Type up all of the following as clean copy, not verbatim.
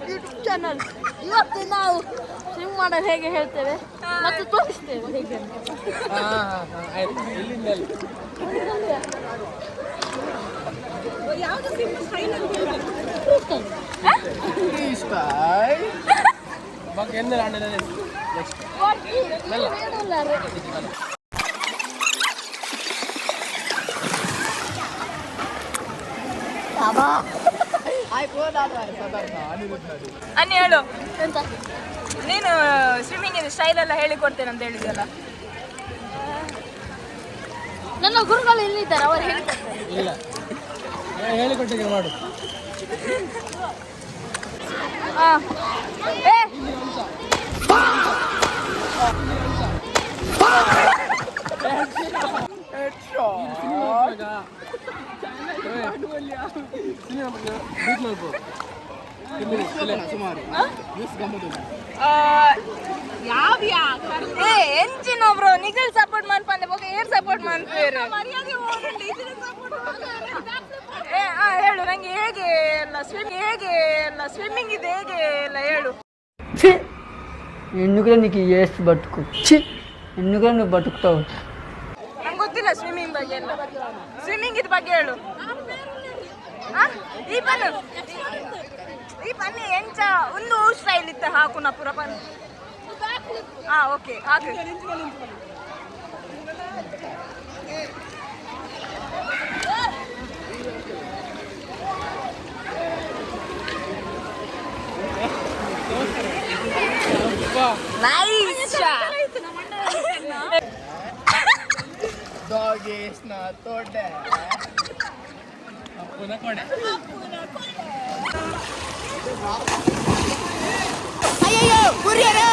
YouTube channel. ಇವತ್ತು ನಾವು swim ಮಾಡೋದು ಹೇಗೆ ಹೇಳ್ತೇವೆ ಮತ್ತು ತೋರಿಸ್ತೇವೆ ಹೇಗೆ. ಯಾವುದು ಸ್ಟೈಲ್ ಅಂತ ಅನ್ನಿ ಹೇಳು ಎಂತ ನೀನು ಸ್ವಿಮ್ಮಿಂಗ್ ಸ್ಟೈಲ್ ಎಲ್ಲ ಹೇಳಿಕೊಡ್ತೇನೆ ಅಂತ ಹೇಳಿದ್ಯಲ್ಲ. ನನ್ನ ಗುರುಗಳು ಇಲ್ಲಿದ್ದಾರೆ, ಅವರು ಹೇಳಿಕೊಡ್ತಾರೆ. ಇಲ್ಲ ಹೇಳಿಕೊಟ್ಟಿಗೆ ಮಾಡು. ಎಂಚಿನ ಬ್ರೋ ನಿಖಿಲ್ ಸಪೋರ್ಟ್ ಮಾಡ್ಪಂದೆ ಬಗ್ಗೆ ಏರ್ ಸಪೋರ್ಟ್ ಮಾಡ್ತೀರಿ ಹೇಳು ನಂಗೆ ಹೇಗೆ ಎಲ್ಲ ಸ್ವಿಮ್ಮಿಂಗ್ ಇದೆ ಹೇಗೆ ಎಲ್ಲ ಹೇಳು. ಹೆಣ್ಣು ಕೂಡ ನೀನು ಎಷ್ಟು ಬದುಕು ಹೆಣ್ಣು ಕೂಡ ನೀವು ಬದುಕ್ತಾವ. ನಂಗೆ ಗೊತ್ತಿಲ್ಲ ಸ್ವಿಮ್ಮಿಂಗ್ ಬಗ್ಗೆ ಎಲ್ಲ. ಸ್ವಿಮ್ಮಿಂಗ್ ಇದ್ ಬಗ್ಗೆ ಹೇಳು. ಈ ಪನ್ನಿ ಎಂಚ ಒಂದು ಸ್ಟೈಲ್ ಇತ್ತ ಹಾಕು ನಾ ಪೂರ ಪನ್ನಿ. ಓಕೆ ಹಾಕು. ನೈಸ್ ಡಾಗೇಸ್ನ ತೋಡೆ ಅಪ್ಪನ ಕೊಡೆ. ಅಯ್ಯಯ್ಯೋ ಬೂರಿಯರು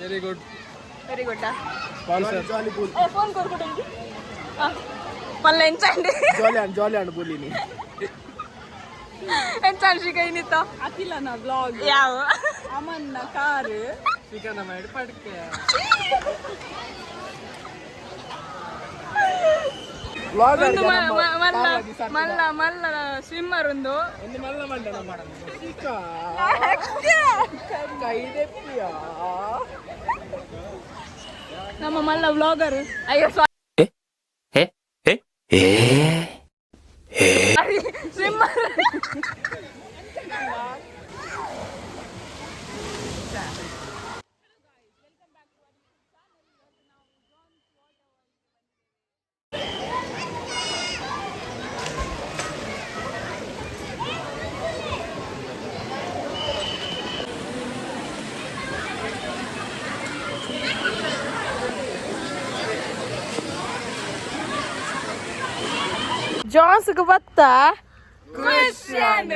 ವೆರಿ ಗುಡ್ ಫೋನ್ ಕೊಡ್ಕೊಟ್ಟು ಮಲ್ಲ ಎಂಚಂಡಿ ಜಾಲಿ ಅಂಡ್ ಬೋಲಿನಿ ಎಂಚಾನ್ ಶ್ರೀಕ ಏನಿತ್ತ ಅಖಿಲನ ಬ್ಲಾಗ್ ಯಾವ ಅಮನ್ನ ಕಾರು ಚಿಕನ ಮಾಡಿ ಪಡ್ಕೆ ಒಂದು ಮಲ್ಲ ಸ್ವಿಮ್ಮರ್ ಒಂದು ಮಲ್ಲ ಮಂಡನ ಮಾಡೋದು ನಮ್ಮ ಮಲ್ಲ ವ್ಲಾಗರ್. ಅಯ್ಯೋ ಸ್ವಿಮ್ಮರ್ ಜಾನ್ಸ್ಗೆ ಬತ್ತ ಕ್ರಿಶ್ಚಿಯನ್